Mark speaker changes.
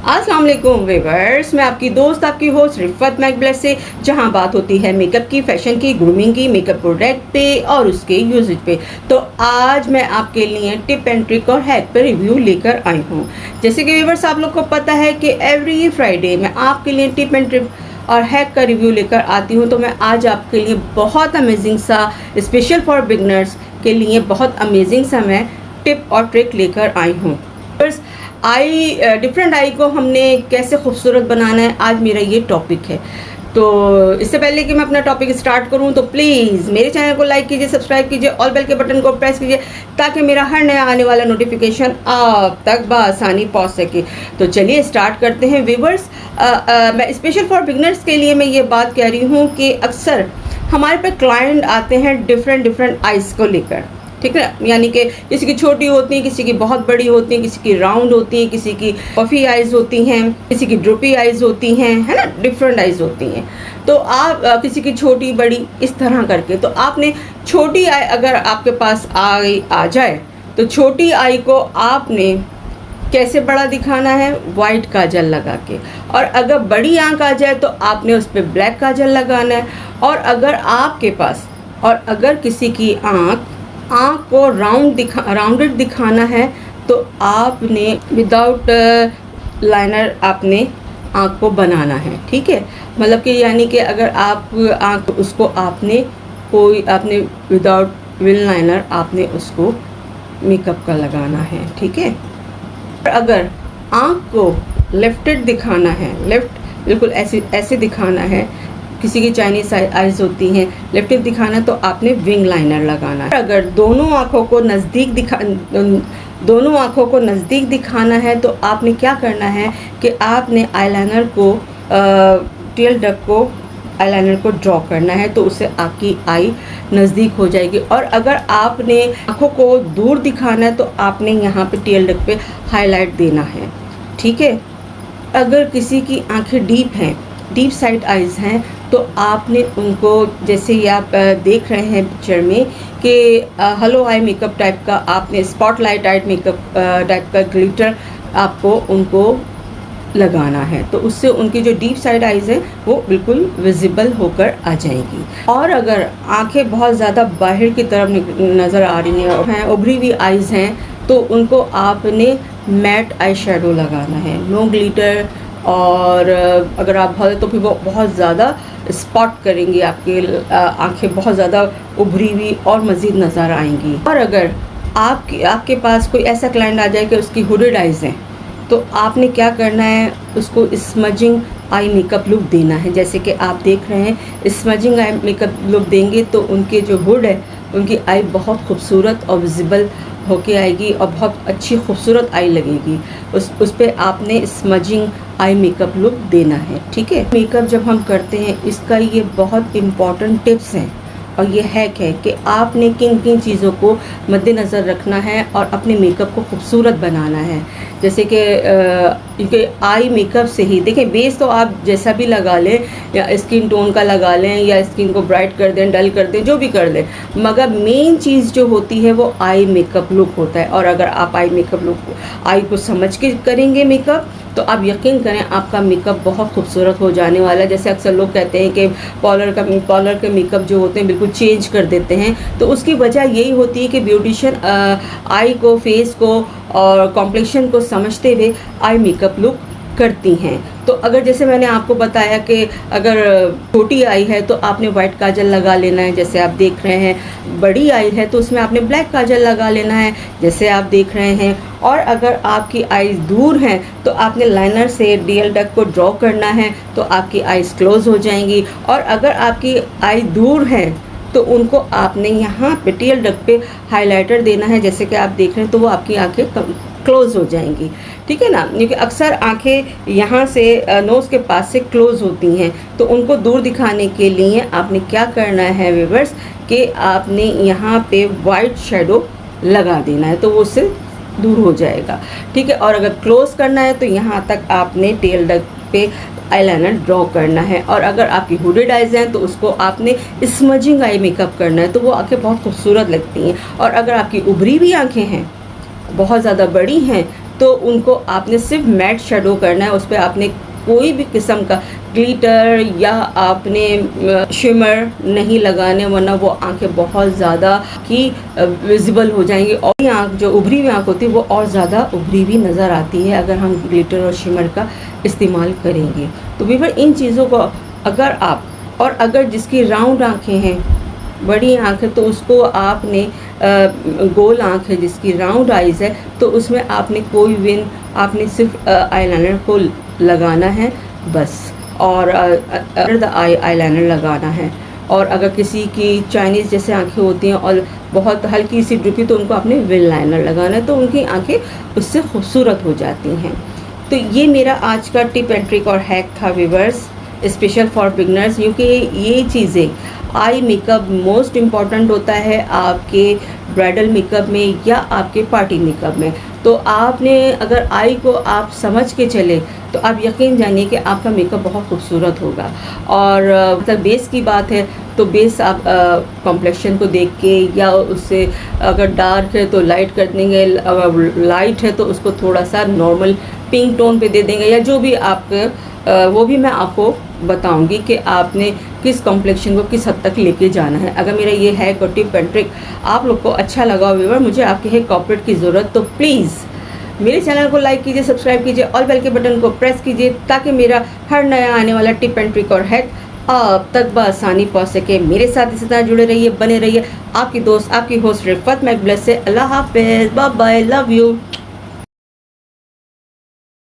Speaker 1: अस्सलाम वालेकुम व्यूअर्स, मैं आपकी दोस्त आपकी होस्ट रिफत मैकब्लेस से, जहां बात होती है मेकअप की, फैशन की, ग्रूमिंग की, मेकअप प्रोडक्ट पे और उसके यूजेज पे। तो आज मैं आपके लिए टिप एंड ट्रिक और हैक पे रिव्यू लेकर आई हूं। जैसे कि व्यूअर्स आप लोग को पता है कि एवरी फ्राइडे मैं आपके लिए टिप एंड ट्रिक और हैक का रिव्यू लेकर आती हूँ। तो मैं आज आपके लिए बहुत अमेजिंग सा, स्पेशल फॉर बिगनर्स के लिए बहुत अमेजिंग सा मैं टिप और ट्रिक लेकर आई हूँ। डिफरेंट आई को हमने कैसे खूबसूरत बनाना है, आज मेरा ये टॉपिक है। तो इससे पहले कि मैं अपना टॉपिक स्टार्ट करूं तो प्लीज़ मेरे चैनल को लाइक कीजिए, सब्सक्राइब कीजिए, ऑल बेल के बटन को प्रेस कीजिए ताकि मेरा हर नया आने वाला नोटिफिकेशन आप तक बआसानी पहुंच सके। तो चलिए स्टार्ट करते हैं व्यूवर्स। मैं स्पेशल फॉर बिगनर्स के लिए मैं ये बात कह रही हूँ कि अक्सर हमारे पे क्लाइंट आते हैं डिफरेंट आइज़ को लेकर, ठीक है। यानी कि किसी की छोटी होती हैं, किसी की बहुत बड़ी होती हैं, किसी की राउंड होती हैं, किसी की पफी आइज़ होती हैं, किसी की ड्रूपी आइज़ होती हैं, है ना, डिफरेंट आइज़ होती हैं। तो आप किसी की छोटी बड़ी इस तरह करके, तो आपने छोटी आई अगर आपके पास आ जाए तो छोटी आई को आपने कैसे बड़ा दिखाना है, वाइट काजल लगा के। और अगर बड़ी आंख आ जाए तो आपने उस पर ब्लैक काजल लगाना है। और अगर किसी की आँख को राउंडेड दिखाना है तो आपने विदाउट लाइनर आपने आँख को बनाना है, ठीक है। मतलब कि यानी कि अगर आप आँख उसको आपने विदाउट विल लाइनर आपने उसको मेकअप का लगाना है, ठीक है। और अगर आँख को लेफ्टेड दिखाना है, लेफ्ट बिल्कुल ऐसे दिखाना है, किसी की चाइनीज आइज़ होती हैं, लेफ्ट दिखाना तो आपने विंग लाइनर लगाना है। अगर दोनों आँखों को नज़दीक दिखाना है तो आपने क्या करना है कि आपने आईलाइनर को टेल डक को आईलाइनर को ड्रॉ करना है, तो उससे आपकी आई नज़दीक हो जाएगी। और अगर आपने आँखों को दूर दिखाना है तो आपने यहाँ पे टेल डक पे हाईलाइट देना है, ठीक है। अगर किसी की आँखें डीप साइड आइज़ हैं तो आपने उनको, जैसे ही आप देख रहे हैं पिक्चर में कि हेलो आई मेकअप टाइप का, आपने स्पॉटलाइट आइट मेकअप टाइप का ग्लिटर आपको उनको लगाना है, तो उससे उनकी जो डीप साइड आइज़ है वो बिल्कुल विजिबल होकर आ जाएगी। और अगर आंखें बहुत ज़्यादा बाहर की तरफ नज़र आ रही हैं, उभरी हुई आइज़ हैं, तो उनको आपने मैट आई शेडो लगाना है, नो ग्लिटर। और अगर आप तो फिर वो बहुत ज़्यादा स्पॉट करेंगी, आपके आंखें बहुत ज़्यादा उभरी हुई और मज़ीद नज़र आएंगी। और अगर आपके पास कोई ऐसा क्लाइंट आ जाए कि उसकी हुडेड आइज़ हैं, तो आपने क्या करना है, उसको स्मजिंग आई मेकअप लुक देना है। जैसे कि आप देख रहे हैं, स्मजिंग आई मेकअप लुक देंगे तो उनके जो हुड है, उनकी आई बहुत खूबसूरत और विजिबल होके आएगी और बहुत अच्छी खूबसूरत आई लगेगी। उस पर आपने स्मजिंग आई मेकअप लुक देना है, ठीक है। मेकअप जब हम करते हैं, इसका ये बहुत इम्पॉर्टेंट टिप्स हैं और ये हैक है कि आपने किन चीज़ों को मद्देनज़र रखना है और अपने मेकअप को खूबसूरत बनाना है। जैसे कि क्योंकि आई मेकअप से ही देखें, बेस तो आप जैसा भी लगा लें, या स्किन टोन का लगा लें, या स्किन को ब्राइट कर दें, डल कर दें, जो भी कर दें, मगर मेन चीज़ जो होती है वो आई मेकअप लुक होता है। और अगर आप आई को समझ के करेंगे मेकअप, तो आप यकीन करें आपका मेकअप बहुत खूबसूरत हो जाने वाला है। जैसे अक्सर लोग कहते हैं कि पार्लर के मेकअप जो होते हैं बिल्कुल चेंज कर देते हैं, तो उसकी वजह यही होती है कि ब्यूटिशियन आई को, फेस को और कॉम्प्लेक्शन को समझते हुए आई मेकअप लुक करती हैं। तो अगर जैसे मैंने आपको बताया कि अगर छोटी आई है तो आपने वाइट काजल लगा लेना है, जैसे आप देख रहे हैं। बड़ी आई है तो उसमें आपने ब्लैक काजल लगा लेना है, जैसे आप देख रहे हैं। और अगर आपकी आईज दूर हैं तो आपने लाइनर से डीएल डक को ड्रॉ करना है, तो आपकी आईज क्लोज हो जाएंगी। और अगर आपकी आई दूर हैं तो उनको आपने यहाँ पे डीएल डक पे हाइलाइटर देना है, जैसे कि आप देख रहे हैं, तो वो आपकी आंखें क्लोज हो जाएंगी, ठीक है ना। क्योंकि अक्सर आंखें यहाँ से नोज़ के पास से क्लोज होती हैं, तो उनको दूर दिखाने के लिए आपने क्या करना है व्यूअर्स, कि आपने यहाँ पे वाइट शेडो लगा देना है, तो वो उससे दूर हो जाएगा, ठीक है। और अगर क्लोज करना है तो यहाँ तक आपने टेल डक पे आईलाइनर ड्रॉ करना है। और अगर आपकी हुडेड आइज़ हैं तो उसको आपने स्मजिंग आई मेकअप करना है, तो वो आंखें बहुत खूबसूरत लगती हैं। और अगर आपकी उभरी हुई आंखें हैं, बहुत ज़्यादा बड़ी हैं, तो उनको आपने सिर्फ मैट शेडो करना है, उस पर आपने कोई भी किस्म का ग्लिटर या आपने शिमर नहीं लगाने, वरना वो आंखें बहुत ज़्यादा की विजिबल हो जाएंगी और आँख जो उभरी हुई आँख होती है वो और ज़्यादा उभरी हुई नज़र आती है अगर हम ग्लिटर और शिमर का इस्तेमाल करेंगे। तो व्यूअर इन चीज़ों को अगर आप, और अगर जिसकी राउंड आँखें हैं, बड़ी आँख है, तो उसको आपने गोल आँख है जिसकी राउंड आइज़ है, तो उसमें आपने कोई विन, आपने सिर्फ आईलाइनर को लगाना है बस, और अंडर द आई आईलाइनर लगाना है। और अगर किसी की चाइनीज़ जैसे आंखें होती हैं और बहुत हल्की सी ड्रिपी, तो उनको आपने विल लाइनर लगाना है, तो उनकी आंखें उससे खूबसूरत हो जाती हैं। तो ये मेरा आज का टिप एंड ट्रिक और हैक था व्यूअर्स, स्पेशल फॉर बिगनर्स, क्योंकि ये चीज़ें आई मेकअप मोस्ट इम्पॉर्टेंट होता है आपके ब्राइडल मेकअप में या आपके पार्टी मेकअप में। तो आपने अगर आई को आप समझ के चले तो आप यकीन जानिए कि आपका मेकअप बहुत खूबसूरत होगा। और मतलब बेस की बात है तो बेस आप कॉम्प्लेक्शन को देख के, या उससे अगर डार्क है तो लाइट कर देंगे, अगर लाइट है तो उसको थोड़ा सा नॉर्मल पिंक टोन पे दे देंगे, या जो भी आपके वो भी मैं आपको बताऊंगी कि आपने किस कॉम्प्लेक्शन को किस हद तक लेके जाना है। अगर मेरा ये है और टिप एंड ट्रिक आप लोग को अच्छा लगा व्यूअर, मुझे आपके है कॉपरेट की ज़रूरत, तो प्लीज़ मेरे चैनल को लाइक कीजिए, सब्सक्राइब कीजिए, ऑल बेल के बटन को प्रेस कीजिए, ताकि मेरा हर नया आने वाला टिप एंड ट्रिक और हैक आप तक बआसानी पहुँच सके। मेरे साथ इसी तरह जुड़े रहिए, बने रहिए। आपकी दोस्त, आपकी होस्ट रिफत मैकब्लेस से। अल्लाह हाफिज़, बाय बाय, लव यू।